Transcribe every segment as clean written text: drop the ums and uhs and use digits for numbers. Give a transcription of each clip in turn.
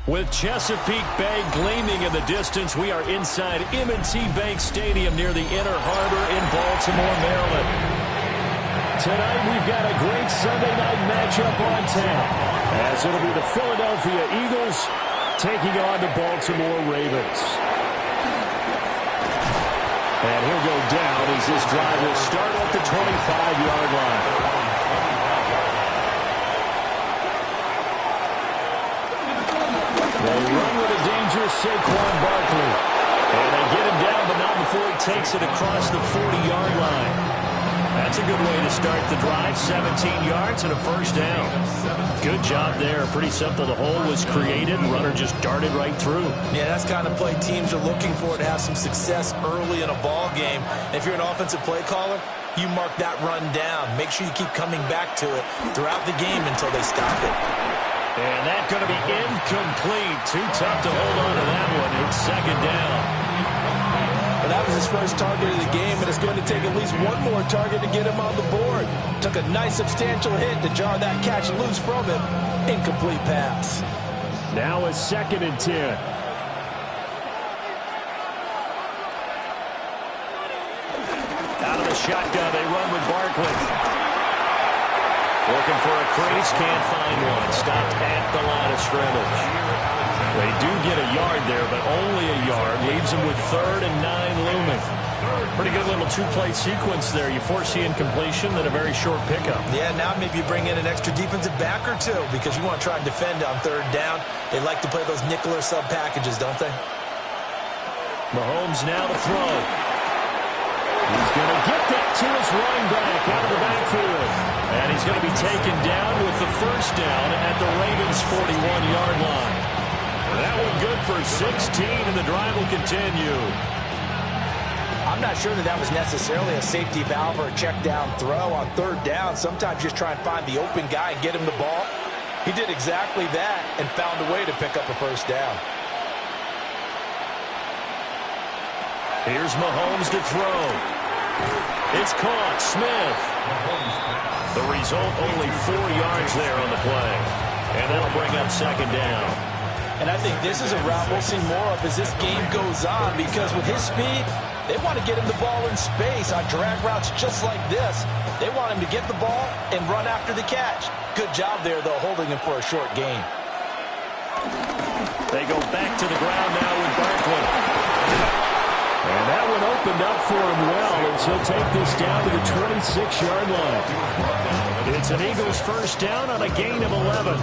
With Chesapeake Bay gleaming in the distance, we are inside M&T Bank Stadium near the Inner Harbor in Baltimore, Maryland. Tonight, we've got a great Sunday night matchup on tap, as it'll be the Philadelphia Eagles taking on the Baltimore Ravens. And he'll go down as this drive will start at the 25-yard line. They run with a dangerous Saquon Barkley. And they get him down, but not before he takes it across the 40-yard line. That's a good way to start the drive. 17 yards and a first down. Good job there. Pretty simple. The hole was created. Runner just darted right through. Yeah, that's the kind of play teams are looking for to have some success early in a ball game. If you're an offensive play caller, you mark that run down. Make sure you keep coming back to it throughout the game until they stop it. And that's going to be incomplete. Too tough to hold on to that one. It's second down. Well, that was his first target of the game, and it's going to take at least one more target to get him on the board. Took a nice substantial hit to jar that catch loose from him. Incomplete pass. Now a 2nd and 10. Out of the shotgun, they run with Barkley. Looking for a crease, can't find one. Stopped at the line of scrimmage. They do get a yard there, but only a yard. Leaves them with 3rd and 9 looming. Pretty good little two-play sequence there. You foresee incompletion, then a very short pickup. Yeah, now maybe you bring in an extra defensive back or two because you want to try and defend on 3rd down. They like to play those nickel or sub packages, don't they? Mahomes now to throw. He's going to get that to his running back out of the backfield. And he's going to be taken down with the first down at the Ravens' 41-yard line. That one good for 16, and the drive will continue. I'm not sure that was necessarily a safety valve or a check down throw on 3rd down. Sometimes just try and find the open guy and get him the ball. He did exactly that and found a way to pick up a first down. Here's Mahomes to throw. It's caught. Smith. The result, only 4 yards there on the play. And that'll bring up 2nd down. And I think this is a route we'll see more of as this game goes on, because with his speed, they want to get him the ball in space on drag routes just like this. They want him to get the ball and run after the catch. Good job there, though, holding him for a short gain. They go back to the ground now with Barkley. And that one opened up for him well, as he'll take this down to the 26-yard line. It's an Eagles first down on a gain of 11.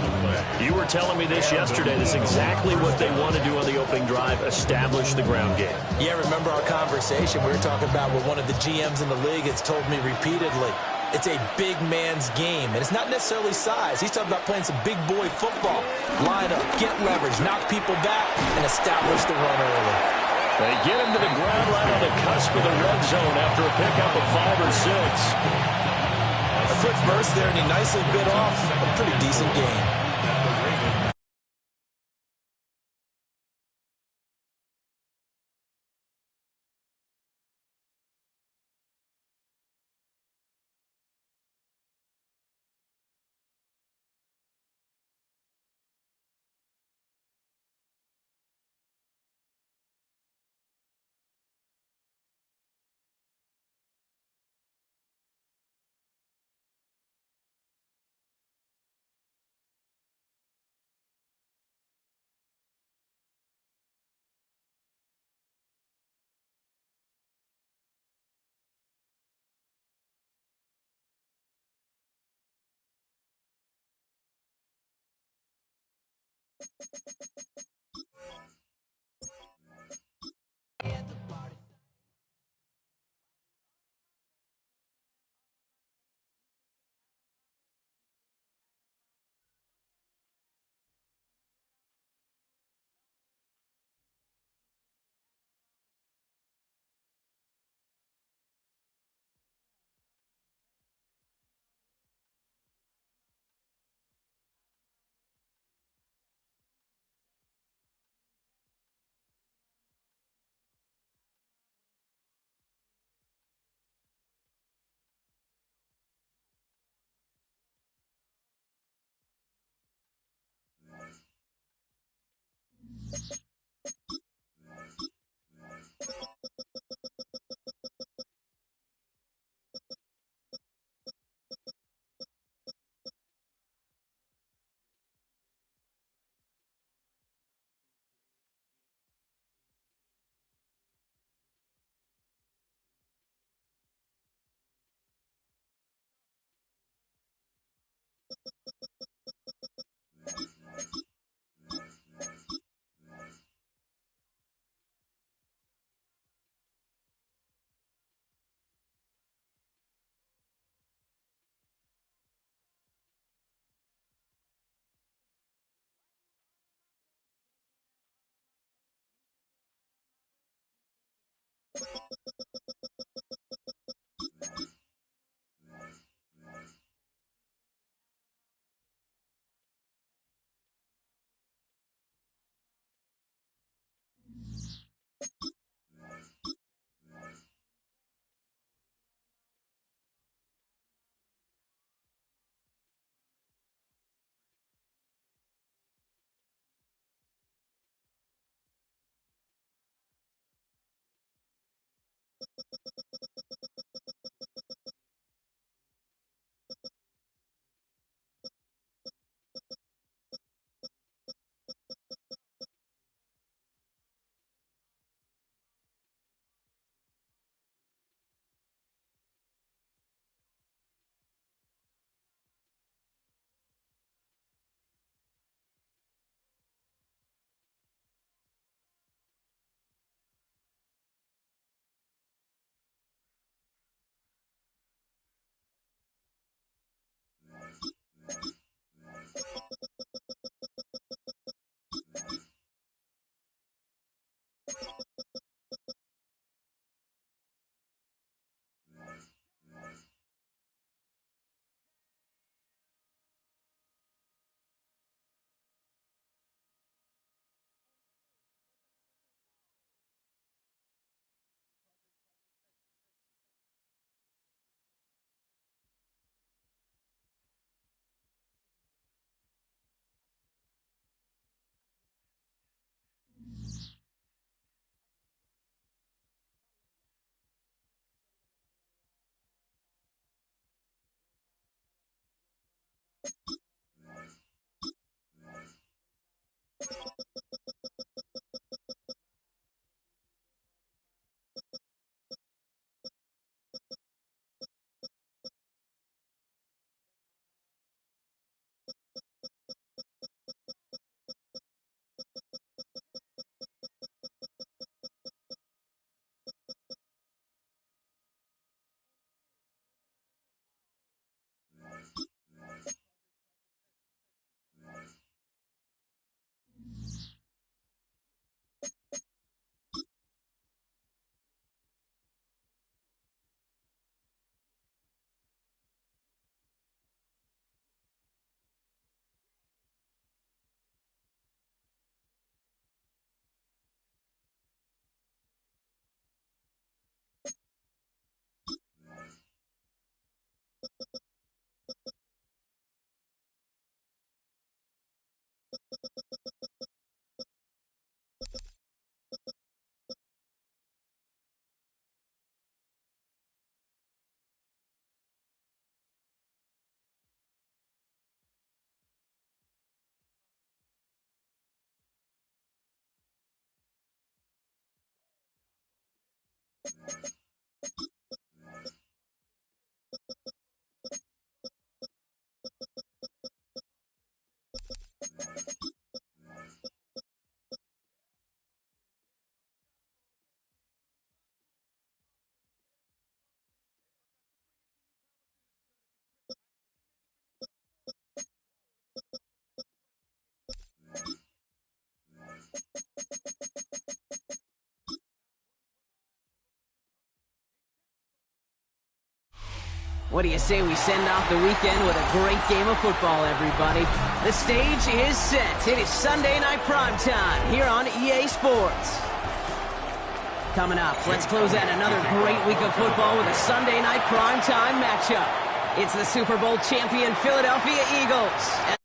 You were telling me this yesterday. This is exactly what they want to do on the opening drive, establish the ground game. Yeah, remember our conversation? We were talking about what one of the GMs in the league has told me repeatedly. It's a big man's game, and it's not necessarily size. He's talking about playing some big boy football. Line up, get leverage, knock people back, and establish the run early. They get him to the ground right on the cusp of the red zone after a pickup of 5 or 6. A quick burst there, and he nicely bit off a pretty decent gain. What do you say we send off the weekend with a great game of football, everybody? The stage is set. It is Sunday Night Primetime here on EA Sports. Coming up, let's close out another great week of football with a Sunday Night Primetime matchup. It's the Super Bowl champion Philadelphia Eagles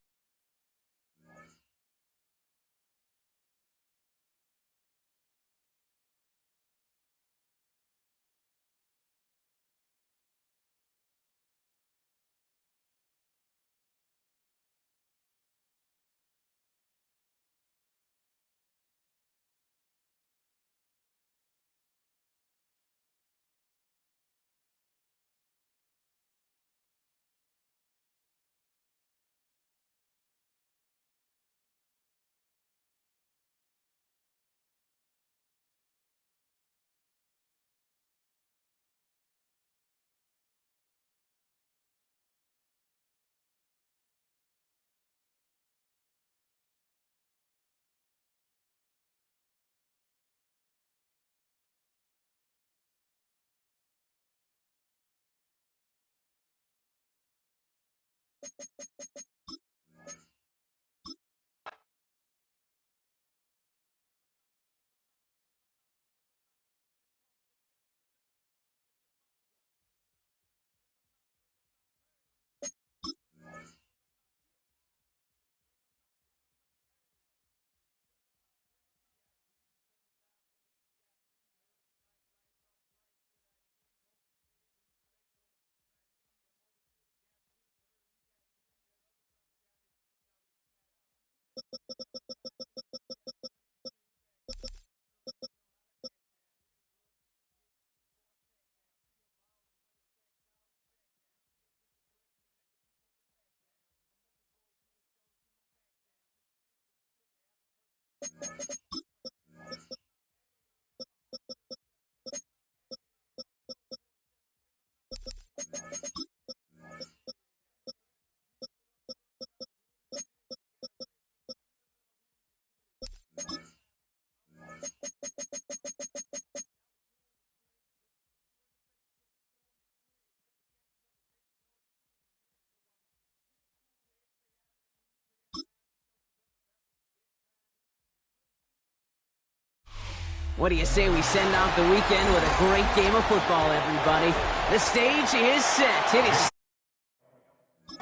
What do you say we send off the weekend with a great game of football, everybody? The stage is set. It is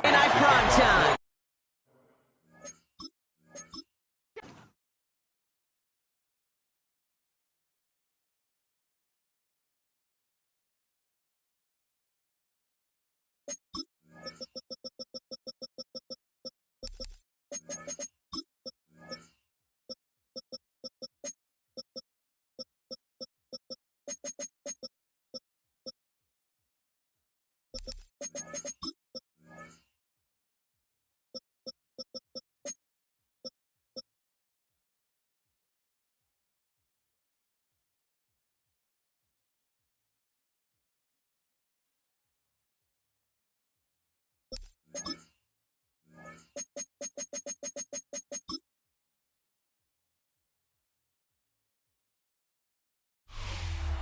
Sunday Night Prime Time.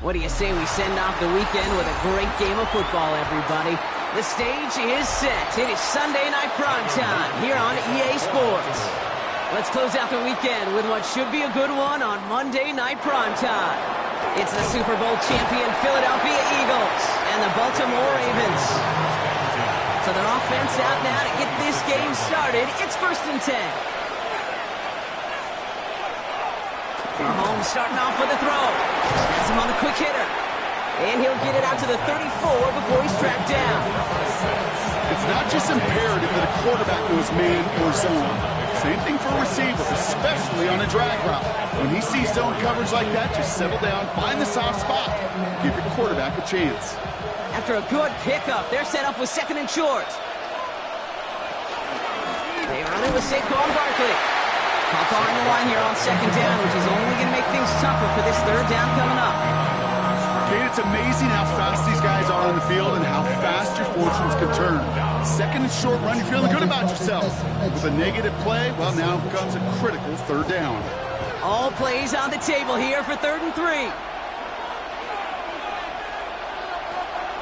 What do you say we send off the weekend with a great game of football, everybody? The stage is set. It is Sunday Night Prime Time here on EA Sports. Let's close out the weekend with what should be a good one on Monday Night Prime Time. It's the Super Bowl champion Philadelphia Eagles and the Baltimore Ravens. So their offense out now to get this game started. It's 1st and 10. Mahomes starting off with a throw. Has him on the quick hitter. And he'll get it out to the 34 before he's tracked down. It's not just imperative that a quarterback knows man or zone. Same thing for a receiver, especially on a drag route. When he sees zone coverage like that, just settle down, find the soft spot. Give your quarterback a chance. After a good pickup, they're set up with 2nd and short. They run it with Saquon Barkley. Caught behind the line here on 2nd down, which is only going to make things tougher for this 3rd down coming up. Kate, it's amazing how fast these guys are on the field and how fast your fortunes can turn. 2nd and short run, you're feeling good about yourself. With a negative play, well, now comes a critical 3rd down. All plays on the table here for 3rd and 3.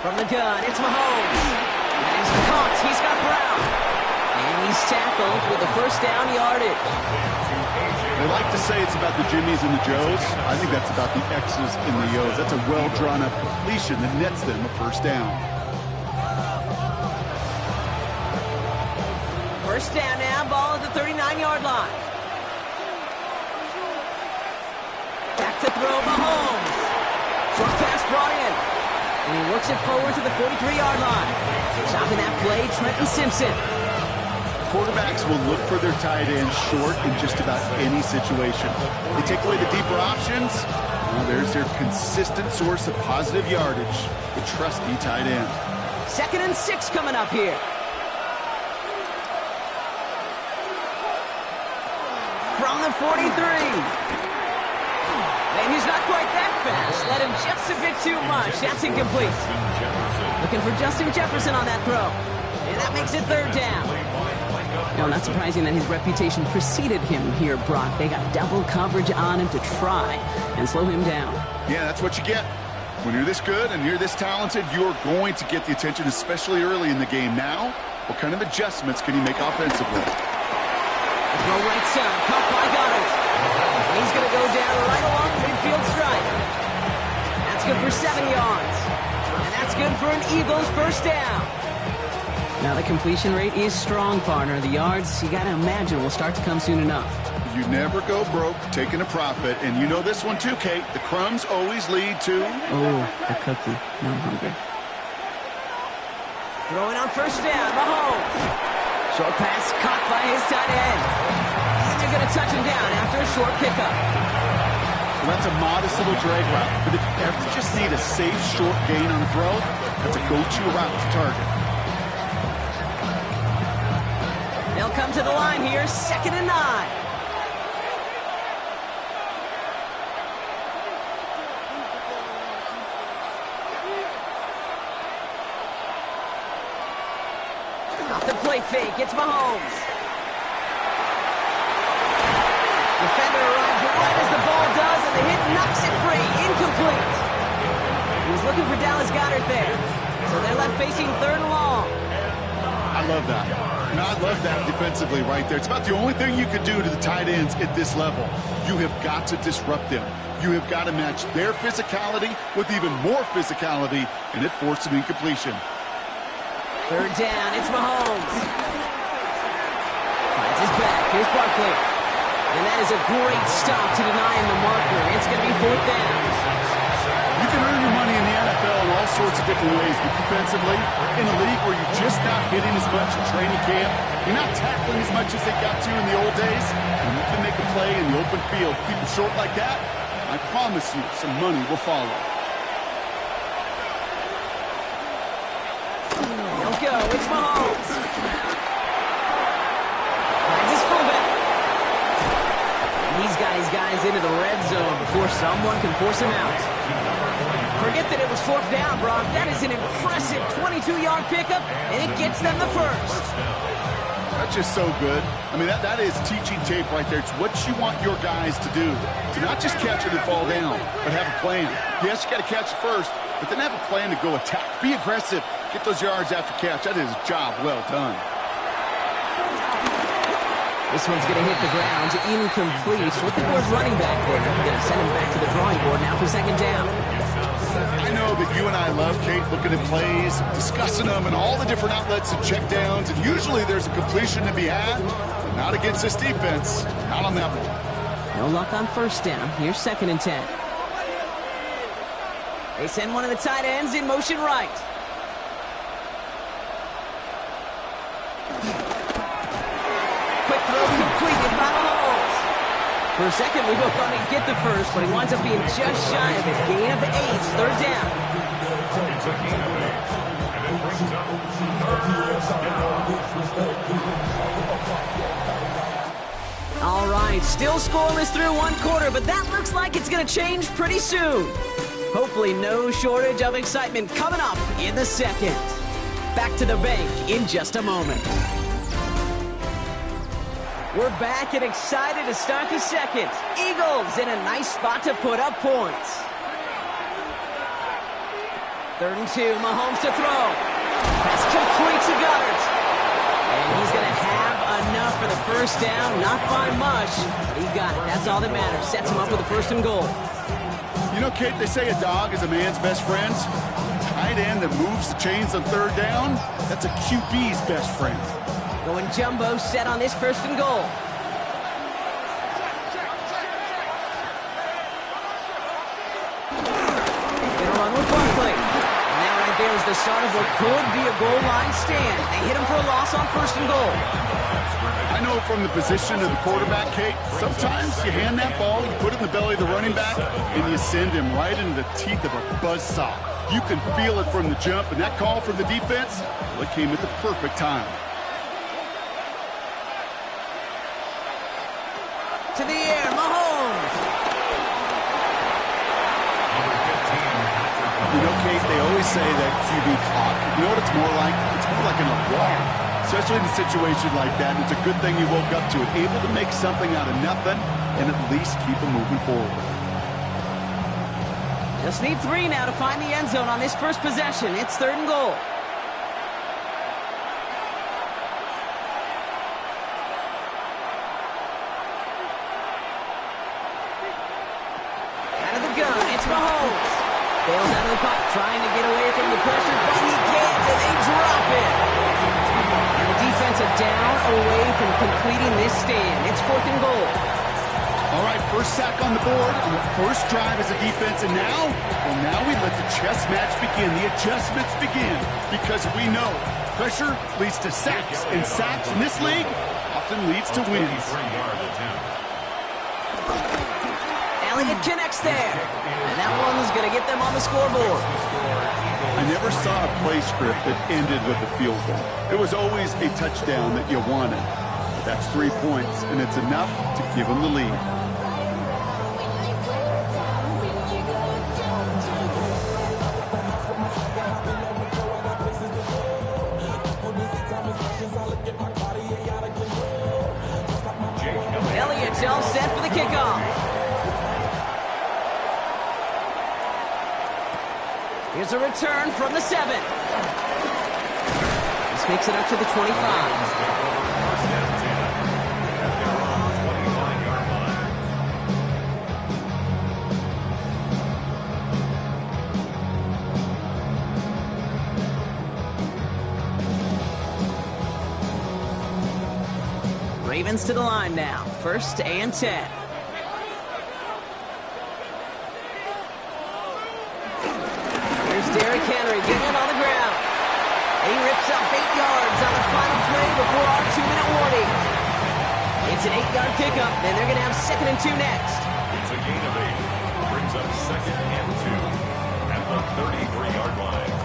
From the gun, it's Mahomes. And he's caught. He's got Brown. And he's tackled with the 1st down yardage. They like to say it's about the Jimmies and the Joes. I think that's about the X's and the O's. That's a well-drawn-up completion that nets them a 1st down. 1st down now, ball at the 39-yard line. Back to throw, Mahomes. Short pass brought in. And he works it forward to the 43-yard line. Stopping that play, Trenton Simpson. Quarterbacks will look for their tight end short in just about any situation. They take away the deeper options. Well, there's their consistent source of positive yardage, the trusty tight end. 2nd and 6 coming up here. From the 43. And he's not quite that fast. Let him just a bit too much. That's incomplete. Looking for Justin Jefferson on that throw. And that makes it 3rd down. Well, not surprising that his reputation preceded him here, Brock. They got double coverage on him to try and slow him down. Yeah, that's what you get. When you're this good and you're this talented, you're going to get the attention, especially early in the game. Now, what kind of adjustments can you make offensively? Throw right side, caught by Goddard. And he's going to go down right along the midfield stripe. That's good for 7 yards. And that's good for an Eagles 1st down. Now the completion rate is strong, partner. The yards, you got to imagine, will start to come soon enough. You never go broke taking a profit. And you know this one too, Kate. The crumbs always lead to... Oh, the cookie. Now I'm hungry. Throwing on 1st down, Mahomes. Short pass caught by his tight end. And they're going to touch him down after a short pickup. Well, that's a modest little drag route. But if you ever just need a safe, short gain on a throw, that's a go-to route to target. They'll come to the line here, 2nd and 9. fake. It's Mahomes. Defender arrives right as the ball does, and the hit knocks it free. Incomplete. He was looking for Dallas Goedert there. So they're left facing 3rd and long. I love that. I love that defensively right there. It's about the only thing you could do to the tight ends at this level. You have got to disrupt them. You have got to match their physicality with even more physicality, and it forced an incompletion. 3rd down, it's Mahomes. Finds his back. Here's Barkley. And that is a great stop to deny him the marker. It's going to be 4th down. You can earn your money in the NFL in all sorts of different ways, but defensively, in a league where you're just not hitting as much in training camp, you're not tackling as much as they got to in the old days, and you can make a play in the open field, keep it short like that, I promise you some money will follow. He'll go. It's Mahomes. Finds his fullback. And he's got his guys into the red zone before someone can force him out. Forget that it was 4th down, Brock. That is an impressive 22-yard pickup, and it gets them the first. That's just so good. I mean, that is teaching tape right there. It's what you want your guys to do. To not just catch it and fall down, but have a plan. Yes, you got to catch it first, but then have a plan to go attack. Be aggressive. Get those yards after catch. That is a job well done. This one's going to hit the ground. Incomplete. Looking for his running back there. Going to send him back to the drawing board now for 2nd down. I know that you and I love, Kate, looking at plays, discussing them and all the different outlets and checkdowns, and usually there's a completion to be had, but not against this defense. Not on that one. No luck on 1st down. Here's 2nd and 10. They send one of the tight ends in motion right. Quick throw completed by Mahomes. For a second, we both thought he'd get the first, but he winds up being just shy of it. Gain of 8, 3rd down. All right, still scoreless through 1 quarter, but that looks like it's going to change pretty soon. Hopefully no shortage of excitement coming up in the 2nd. Back to the bank in just a moment. We're back and excited to start the 2nd. Eagles in a nice spot to put up points. 3rd and 2, Mahomes to throw. Pass complete to Goedert. And he's going to have enough for the 1st down. Not by much, but he got it. That's all that matters. Sets him up with a 1st and goal. You know, Kate, they say a dog is a man's best friend. Tight end that moves the chains on 3rd down, that's a QB's best friend. Going jumbo set on this 1st and goal. Gonna run with Barkley. And that right there is the start of what could be a goal line stand. They hit him for a loss on 1st and goal. I know from the position of the quarterback, Kate, sometimes you hand that ball, you put it in the belly of the running back, and you send him right into the teeth of a buzzsaw. You can feel it from the jump, and that call from the defense, well, it came at the perfect time. To the air, Mahomes. You know, Kate, they always say that QB clock. You know what it's more like? It's more like an alarm, especially in a situation like that. It's a good thing you woke up to it, able to make something out of nothing and at least keep them moving forward. Just need 3 now to find the end zone on this 1st possession. It's 3rd and goal. It's Mahomes. Bails out of the pocket, trying to get away from the pressure, but he can't, and they drop it. And the defense are down away from completing this stand. It's 4th and goal. All right, first sack on the board on the first drive as a defense, and now we let the chess match begin. The adjustments begin, because we know pressure leads to sacks, and sacks in this league often leads to wins. Elliott connects there. And that one's going to get them on the scoreboard. I never saw a play script that ended with a field goal. It was always a touchdown that you wanted. That's 3 points, and it's enough to give them the lead. Get my kickoff. Here's a return from the 7. This makes it up to the 25. Ravens to the line now. 1st and 10. Here's Derrick Henry getting it on the ground. He rips up 8 yards on the final play before our 2-minute warning. It's an 8-yard pickup, and they're going to have 2nd and 2 next. It's a gain of 8. Brings up 2nd and 2 at the 33-yard line.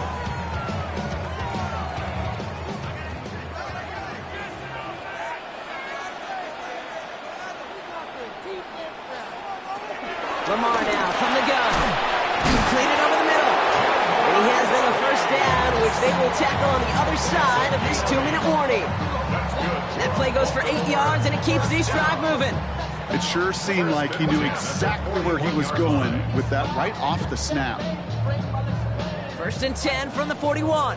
Lamar now from the gun. Clean it over the middle. And he has them a 1st down, which they will tackle on the other side of this 2-minute warning. That play goes for 8 yards, and it keeps this drive moving. It sure seemed like he knew exactly where he was going with that right off the snap. 1st and 10 from the 41.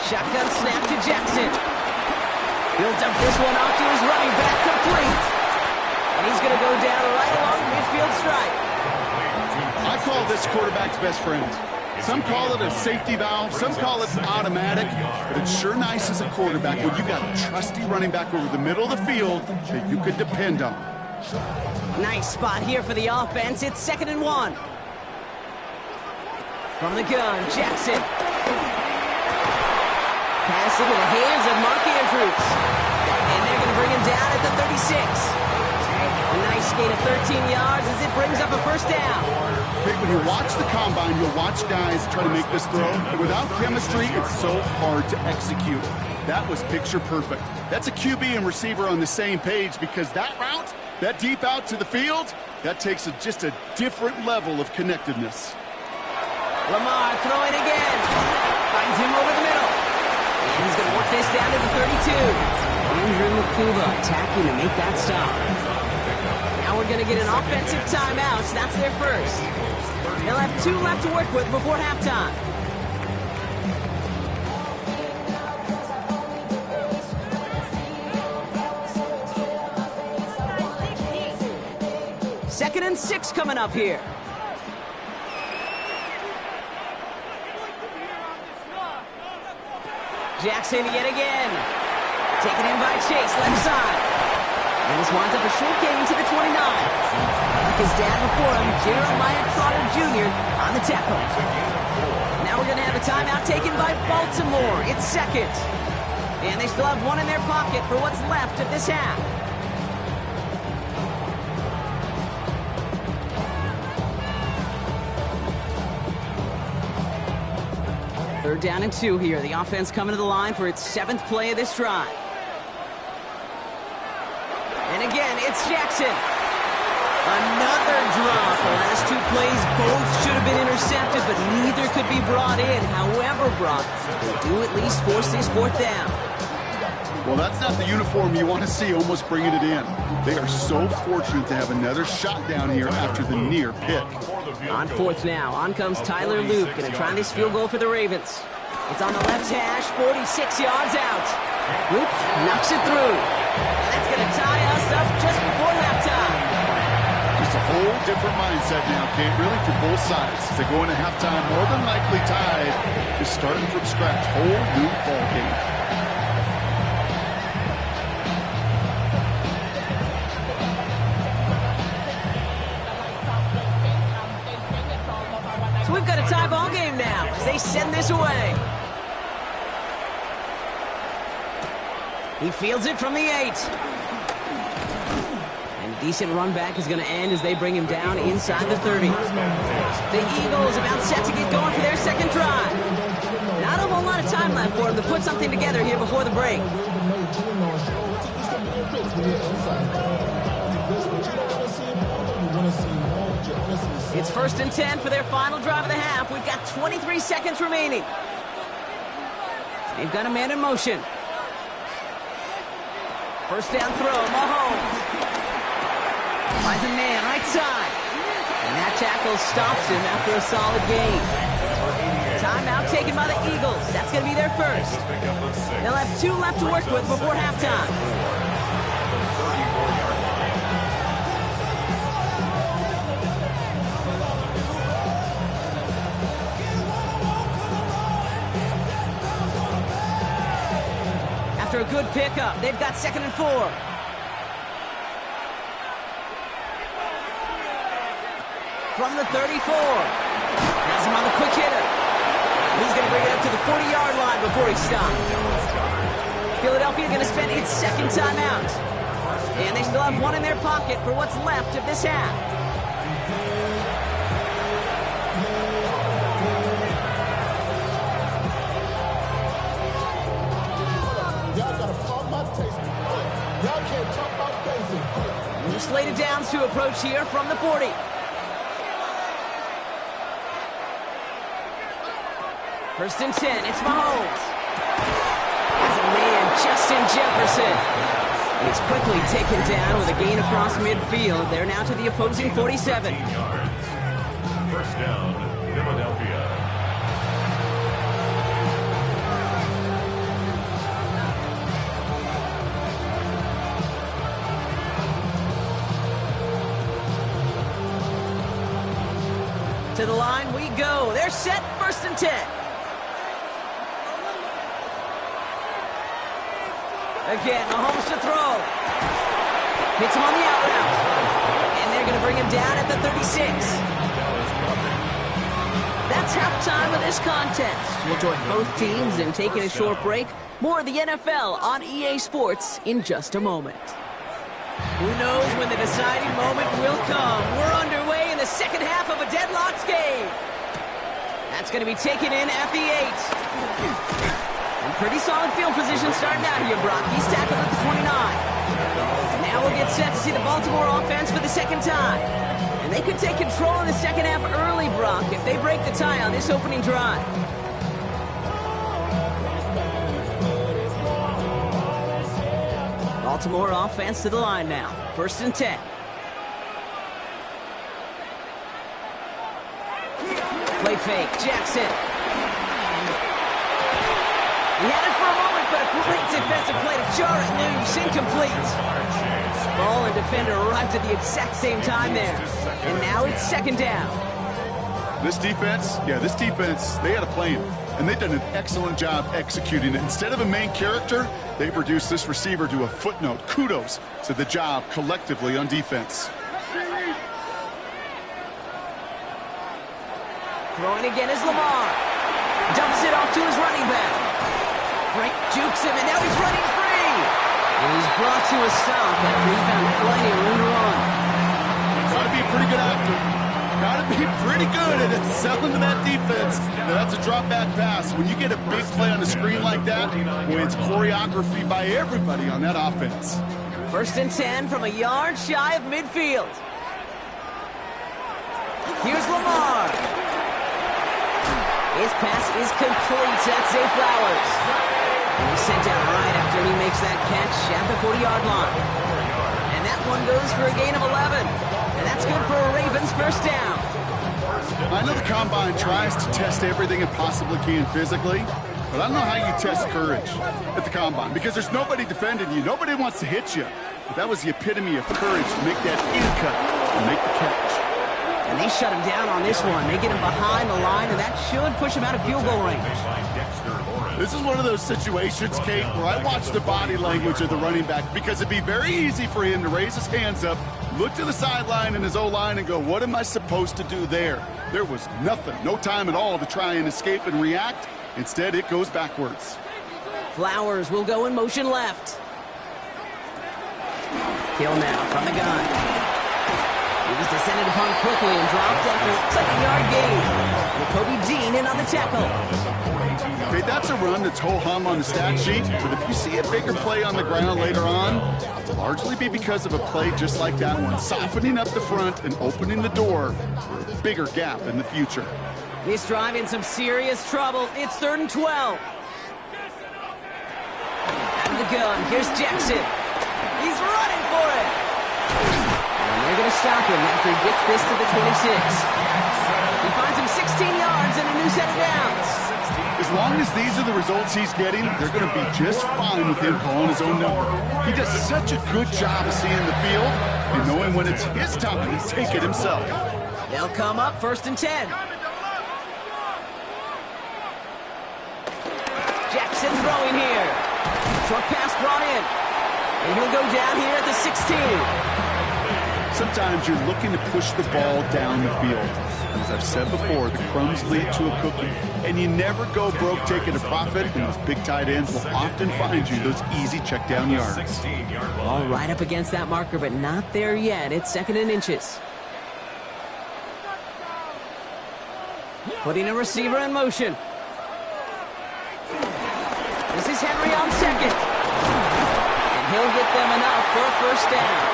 Shotgun snap to Jackson. Builds up this one off to his running back, complete. And he's going to go down right along the midfield stripe. I call this quarterback's best friend. Some call it a safety valve, some call it automatic, but it's sure nice as a quarterback when you got a trusty running back over the middle of the field that you could depend on. Nice spot here for the offense. It's 2nd and 1. From the gun, Jackson. Pass into the hands of Mark Andrews. And they're going to bring him down at the 36. A nice gain of 13 yards as it brings up a 1st down. Hey, when you watch the combine, you'll watch guys try to make this throw. And without chemistry, it's so hard to execute. That was picture perfect. That's a QB and receiver on the same page because that route, that deep out to the field, that takes just a different level of connectedness. Lamar throwing again. Finds him over the middle. And he's going to work this down to the 32. Andrew Mukuba attacking to make that stop. Now we're going to get an offensive timeout. So that's their 1st. They'll have 2 left to work with before halftime. Second and 6 coming up here. Jackson yet again. Taken in by Chase, left side. And this winds up a short gain to the 29. Like his dad before him, Jeremiah Trotter Jr. on the tackle. Now we're going to have a timeout taken by Baltimore. It's 2nd. And they still have 1 in their pocket for what's left of this half. Third down and 2 here. The offense coming to the line for its 7th play of this drive. And again, it's Jackson. Another drop. The last 2 plays both should have been intercepted, but neither could be brought in. However, Brock, they do at least force this 4th down. Well, that's not the uniform you want to see almost bringing it in. They are so fortunate to have another shot down here after the near pick. On 4th now, on comes Tyler Luke, going to try this field goal for the Ravens. It's on the left hash, 46 yards out. Luke knocks it through. And that's going to tie us up just before halftime. Just a whole different mindset now, Kate, really for both sides. As they go into halftime, more than likely tied, just starting from scratch, whole new ball game. So we've got a tie ball game now as they send this away. He fields it from the 8. And a decent run back is going to end as they bring him down inside the 30. The Eagles about set to get going for their 2nd drive. Not a whole lot of time left for them to put something together here before the break. It's 1st and 10 for their final drive of the half. We've got 23 seconds remaining. They've got a man in motion. First down throw, Mahomes. Finds a man, right side. And that tackle stops him after a solid gain. Timeout taken by the Eagles. That's going to be their first. They'll have 2 left to work with before halftime. After a good pickup, they've got 2nd and 4. From the 34. Has him on the quick hitter. He's going to bring it up to the 40-yard line before he stops. Philadelphia going to spend its 2nd timeout. And they still have 1 in their pocket for what's left of this half. New slated downs to approach here from the 40. First and 10, it's Mahomes. That's a man, Justin Jefferson. And he's quickly taken down with a gain across midfield. They're now to the opposing 47. First down, Philadelphia. To the line we go. They're set, 1st and 10. Again, Mahomes to throw. Hits him on the out route. And they're going to bring him down at the 36. That's halftime of this contest. We'll join both teams in taking a short break. More of the NFL on EA Sports in just a moment. Who knows when the deciding moment will come? We're underway in the 2nd half of a deadlocked game. That's going to be taken in at the 8. And pretty solid field position starting out here, Brock. He's tackled at the 29. Now we'll get set to see the Baltimore offense for the 2nd time. And they could take control in the 2nd half early, Brock, if they break the tie on this opening drive. Baltimore offense to the line now. 1st and 10. Play fake, Jackson. He had it for a moment, but a great defensive play to jar it loose. Incomplete. Ball and defender arrived at the exact same time there. And now it's 2nd down. This defense, they had a plan. And they've done an excellent job executing it. Instead of a main character, they've reduced this receiver to a footnote. Kudos to the job collectively on defense. Throwing again is Lamar. Dumps it off to his running back. Frank jukes him, and now he's running free. And he's brought to a stop after he found plenty of room to run. Got to be a pretty good actor. Got to be pretty good at selling to that defense. Now, that's a drop-back pass. When you get a big play on the screen like that, boy, it's choreography by everybody on that offense. 1st and 10 from a yard shy of midfield. Here's Lamar. His pass is complete. That's Zay Flowers. And he's sent down right after he makes that catch at the 40-yard line. And that one goes for a gain of 11. And that's good for a Ravens 1st down. I know the Combine tries to test everything it possibly can physically, but I don't know how you test courage at the Combine because there's nobody defending you. Nobody wants to hit you. But that was the epitome of courage to make that in cut and make the catch. And they shut him down on this one. They get him behind the line, and that should push him out of field goal range. This is one of those situations, Kate, where I watch the body language of the running back because it'd be very easy for him to raise his hands up, look to the sideline in his O-line and go, what am I supposed to do there? There was nothing, no time at all to try and escape and react. Instead, it goes backwards. Flowers will go in motion left. Hill now from the gun. He was descended upon quickly and dropped after a 2nd-yard gain. Jacoby Dean in on the tackle. Okay, that's a run that's ho-hum on the stat sheet, but if you see a bigger play on the ground later on, it'll largely be because of a play just like that one, softening up the front and opening the door for a bigger gap in the future. This drive in some serious trouble. It's 3rd and 12. Out of the gun, here's Jackson. He's running for it. And they're going to stop him after he gets this to the 26. He finds him 16 yards and a new set of downs. As long as these are the results he's getting, they're going to be just fine with him calling his own number. He does such a good job of seeing the field and knowing when it's his time to take it himself. They'll come up 1st and 10. Jackson throwing here. Short pass brought in. And he'll go down here at the 16. Sometimes you're looking to push the ball down the field. As I've said before, the crumbs lead to a cookie. And you never go broke taking a profit, and those big tight ends will often find you those easy check down yards. All right up against that marker, but not there yet. It's 2nd and inches. Putting a receiver in motion. This is Henry on 2nd. And he'll get them enough for a 1st down.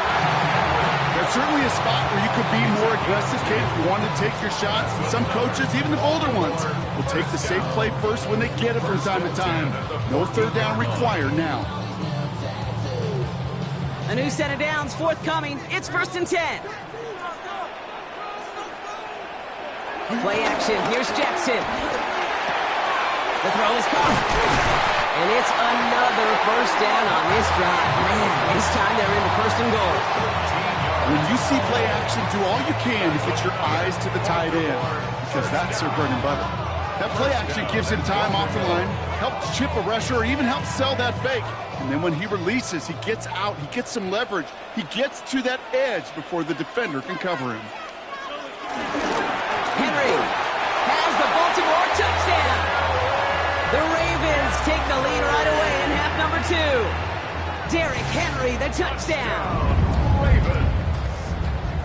That's certainly a spot where you could be more aggressive, kid, if you want to take your shots. And some coaches, even the bolder ones, will take the safe play first when they get it from time to time. No 3rd down required now. A new set of downs forthcoming. It's 1st and 10. Play action. Here's Jackson. The throw is caught. And it's another 1st down on this drive. Man, this time they're in the 1st and goal. When you see play action, do all you can to get your eyes to the tight end, because that's their bread and butter. That play action gives him time off the line, helps chip a rusher, or even helps sell that fake. And then when he releases, he gets out, he gets some leverage. He gets to that edge before the defender can cover him. Henry has the Baltimore touchdown. The Ravens take the lead right away in half number 2. Derrick Henry, the touchdown.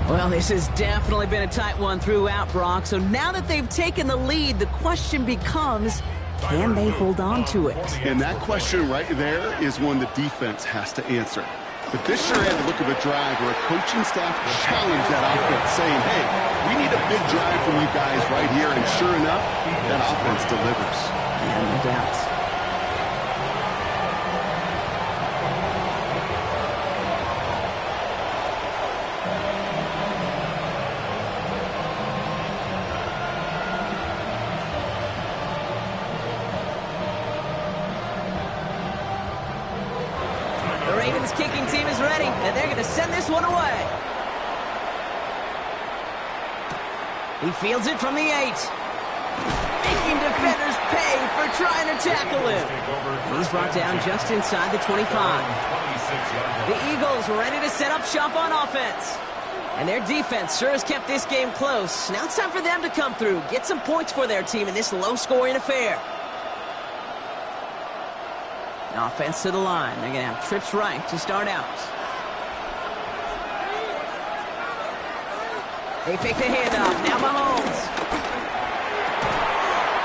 Well, this has definitely been a tight one throughout, Brock. So now that they've taken the lead, the question becomes, can they hold on to it? And that question right there is one the defense has to answer. But this sure had the look of a drive where a coaching staff challenged that offense, saying, hey, we need a big drive from you guys right here. And sure enough, that offense delivers. Yeah, no doubt. Kicking team is ready, and they're going to send this one away. He fields it from the 8. Making defenders pay for trying to tackle him. He's brought down just inside the 25. The Eagles ready to set up shop on offense. And their defense sure has kept this game close. Now it's time for them to come through, get some points for their team in this low-scoring affair. Offense to the line. They're going to have trips right to start out. They fake the handoff. Now Mahomes.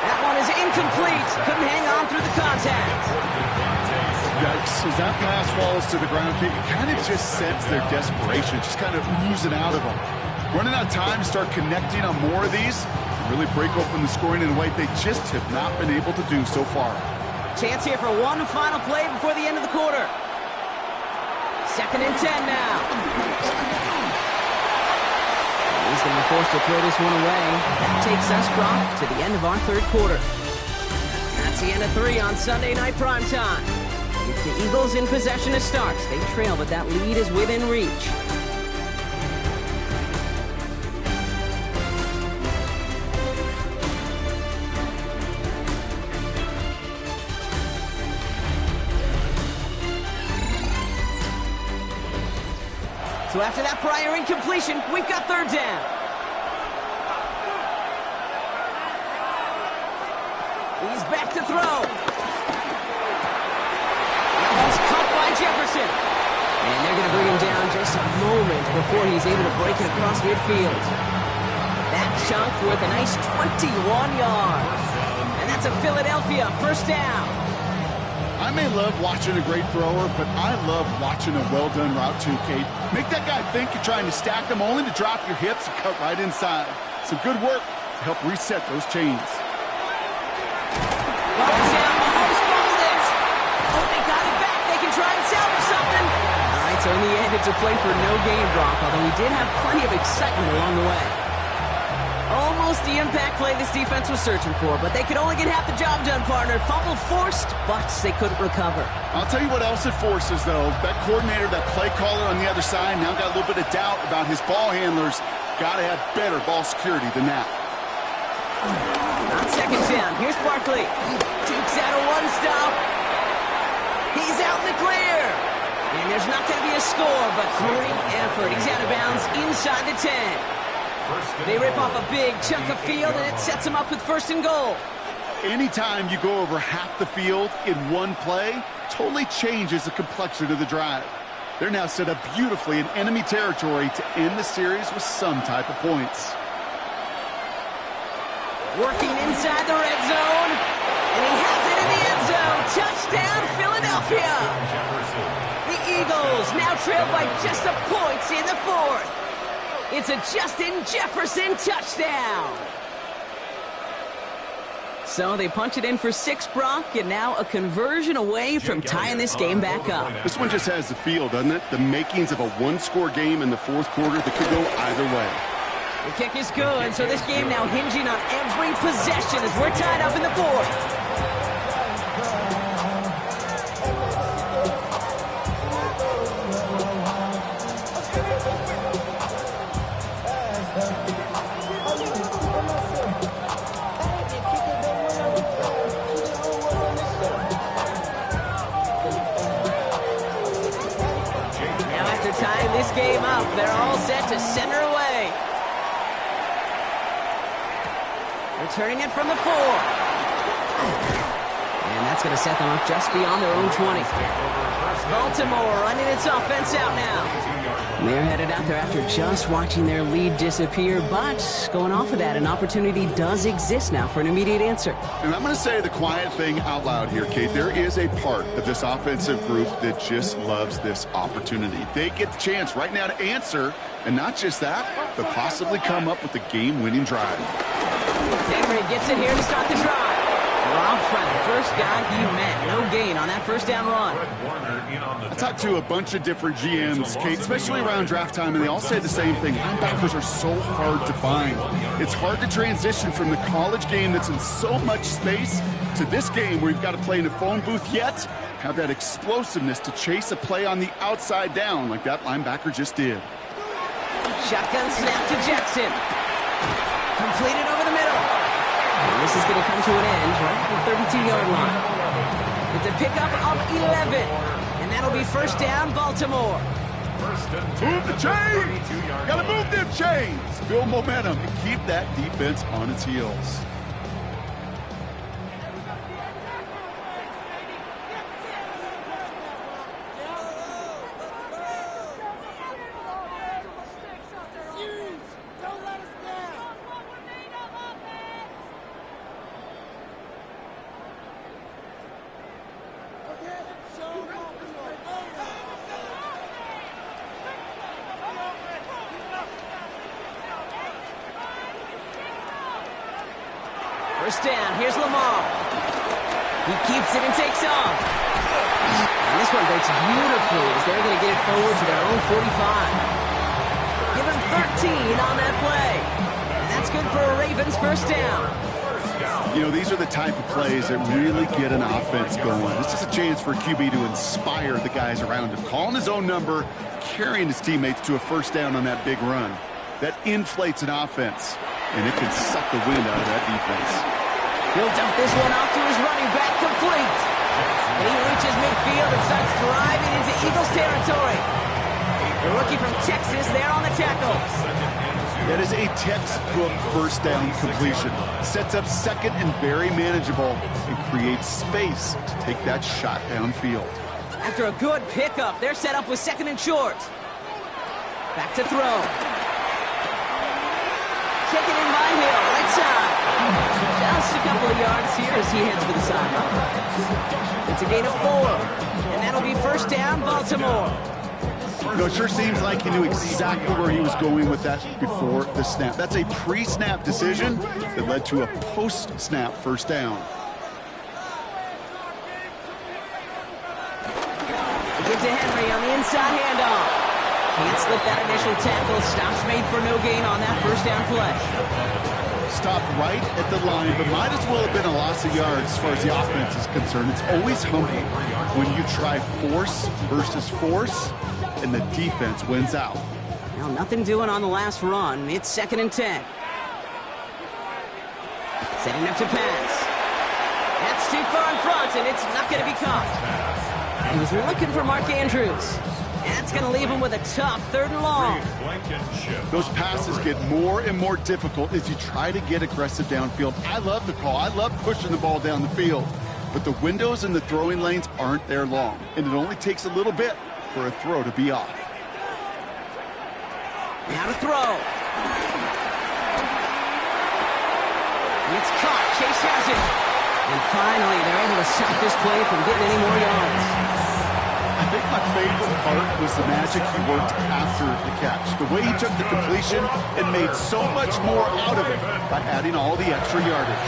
That one is incomplete. Couldn't hang on through the contact. Yikes. As that pass falls to the ground, you kind of just sense their desperation, just kind of oozing out of them. Running out of time to start connecting on more of these, really break open the scoring in a way they just have not been able to do so far. Chance here for one final play before the end of the quarter. 2nd and 10 now. He's going to be forced to throw this one away. That takes us, Brock, to the end of our 3rd quarter. That's the end of 3 on Sunday Night Primetime. It's the Eagles in possession to start. They trail, but that lead is within reach. So after that prior incompletion, we've got 3rd down. He's back to throw. Almost caught by Jefferson. And they're going to bring him down just a moment before he's able to break it across midfield. That chunk worth a nice 21 yards. And that's a Philadelphia 1st down. I may love watching a great thrower, but I love watching a well-done route too, Kate. Make that guy think you're trying to stack them only to drop your hips and cut right inside. Some good work to help reset those chains. Mahomes fumbled it. Oh, they got it back. They can try and salvage something. All right, so defensive play for no gain, Brock, although he did have plenty of excitement along the way. Almost the impact play this defense was searching for, but they could only get half the job done, partner. Fumble forced, but they couldn't recover. I'll tell you what else it forces, though. That coordinator, that play caller on the other side, now got a little bit of doubt about his ball handlers. Got to have better ball security than that. On second down, here's Barkley. Dukes out a one-stop. He's out in the clear. And there's not going to be a score, but great effort. He's out of bounds inside the 10. They rip off a big chunk of field, and it sets them up with 1st and goal. Anytime you go over half the field in one play, totally changes the complexion of the drive. They're now set up beautifully in enemy territory to end the series with some type of points. Working inside the red zone, and he has it in the end zone. Touchdown, Philadelphia! The Eagles now trail by just a point in the 4th. It's a Justin Jefferson touchdown. So they punch it in for 6, Brock, and now a conversion away from tying this game back up. This one just has the feel, doesn't it? The makings of a one-score game in the 4th quarter that could go either way. The kick is good, so this game now hinging on every possession as we're tied up in the 4th. This game up, they're all set to center away. Returning it from the 4. And that's going to set them up just beyond their own 20. Baltimore running its offense out now. They're headed out there after just watching their lead disappear, but going off of that, an opportunity does exist now for an immediate answer. And I'm going to say the quiet thing out loud here, Kate. There is a part of this offensive group that just loves this opportunity. They get the chance right now to answer, and not just that, but possibly come up with the game-winning drive. Henry gets it here to start the drive. Dropped by the first guy he met. No gain on that first down run. I talked to a bunch of different GMs, Kate, especially around draft time, and they all say the same thing. Linebackers are so hard to find. It's hard to transition from the college game that's in so much space to this game where you've got to play in a phone booth yet have that explosiveness to chase a play on the outside down like that linebacker just did. Shotgun snap to Jackson. Completed over the middle. And this is going to come to an end right at the 32-yard line. It's a pickup of 11. And that'll be first down, Baltimore. Move the chains! Got to move them chains! Build momentum and keep that defense on its heels. First down, here's Lamar. He keeps it and takes off. And this one breaks beautifully as they're going to get it forward to their own 45. Give him 13 on that play. And that's good for a Ravens first down. You know, these are the type of plays that really get an offense going. This is a chance for a QB to inspire the guys around him. Calling his own number, carrying his teammates to a first down on that big run. That inflates an offense, and it can suck the wind out of that defense. He'll dump this one off to his running back, complete. And he reaches midfield and starts driving into Eagles territory. The rookie from Texas there on the tackle. That is a textbook first down completion. Sets up second and very manageable and creates space to take that shot downfield. After a good pickup, they're set up with second and short. Back to throw. Taken in by Hill, right side. Just a couple of yards here as he heads for the sideline. It's a gain of 4, and that'll be first down, Baltimore. You know, it sure seems like he knew exactly where he was going with that before the snap. That's a pre-snap decision that led to a post-snap first down. Get to Henry on the inside handoff. Can't slip that initial tackle. Stops made for no gain on that first down play. Stopped right at the line, but might as well have been a loss of yards as far as the offense is concerned. It's always humbling when you try force versus force, and the defense wins out. Now, nothing doing on the last run. It's 2nd and 10. Setting up to pass. That's too far in front, and it's not going to be caught. He was looking for Mark Andrews. That's going to leave him with a tough 3rd and long. Those passes get more and more difficult as you try to get aggressive downfield. I love the call. I love pushing the ball down the field. But the windows in the throwing lanes aren't there long, and it only takes a little bit for a throw to be off. Now to throw. It's caught. Chase has it. And finally, they're able to stop this play from getting any more yards. I think my favorite part was the magic he worked after the catch. The way he took the completion and made so much more out of it by adding all the extra yardage.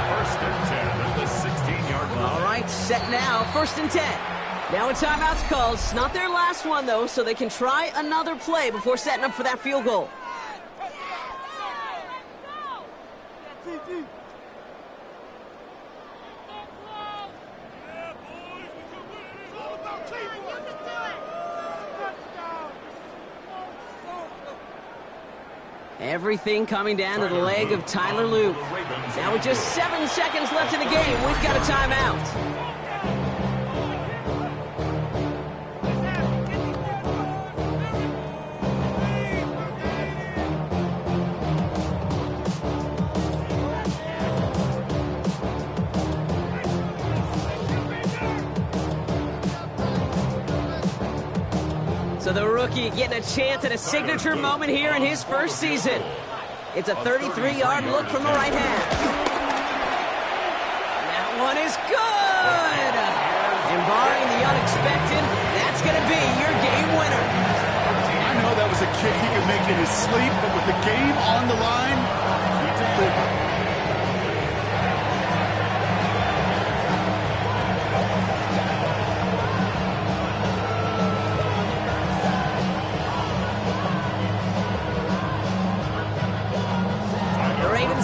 1st and 10 at the 16-yard line. All right, set now. 1st and 10. Now a timeout's called. It's not their last one, though, so they can try another play before setting up for that field goal. Everything coming down to the leg of Tyler Luke. Now with just 7 seconds left in the game, we've got a timeout. So the rookie getting a chance at a signature moment here in his first season. It's a 33-yard look from the right hand. That one is good! And barring the unexpected, that's going to be your game winner. I know that was a kick he could make in his sleep, but with the game on the line, he delivered.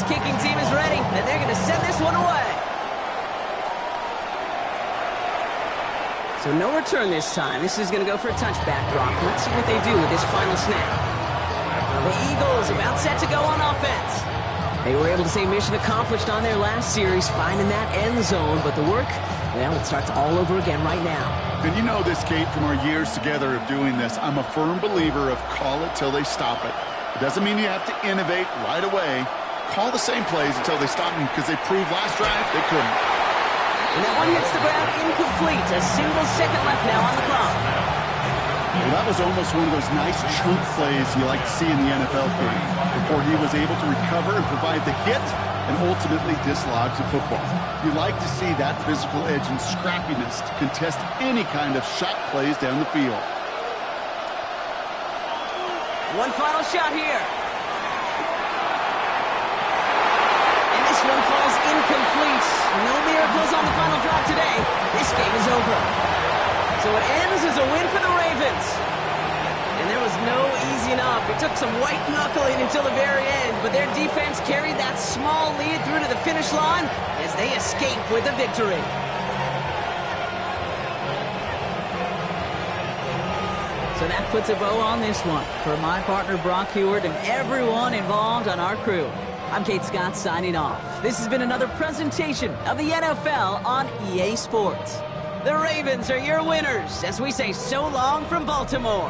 Kicking team is ready, and they're going to send this one away. So no return this time. This is going to go for a touchback, Brock. Let's see what they do with this final snap. The Eagles about set to go on offense. They were able to say mission accomplished on their last series, finding that end zone, but the work, well, it starts all over again right now. And you know this, Kate, from our years together of doing this. I'm a firm believer of call it till they stop it. It doesn't mean you have to innovate right away. Call the same plays until they stop them, because they proved last drive they couldn't. And that one hits the ground incomplete. A single second left now on the clock. Well, that was almost one of those nice chunk plays you like to see in the NFL game, before he was able to recover and provide the hit and ultimately dislodge the football. You like to see that physical edge and scrappiness to contest any kind of shot plays down the field. One final shot here. One falls incomplete. No miracles on the final drive today. This game is over. So it ends as a win for the Ravens. And there was no easing up. It took some white knuckling until the very end, but their defense carried that small lead through to the finish line as they escape with a victory. So that puts a bow on this one. For my partner Brock Huard and everyone involved on our crew, I'm Kate Scott signing off. This has been another presentation of the NFL on EA Sports. The Ravens are your winners as we say so long from Baltimore.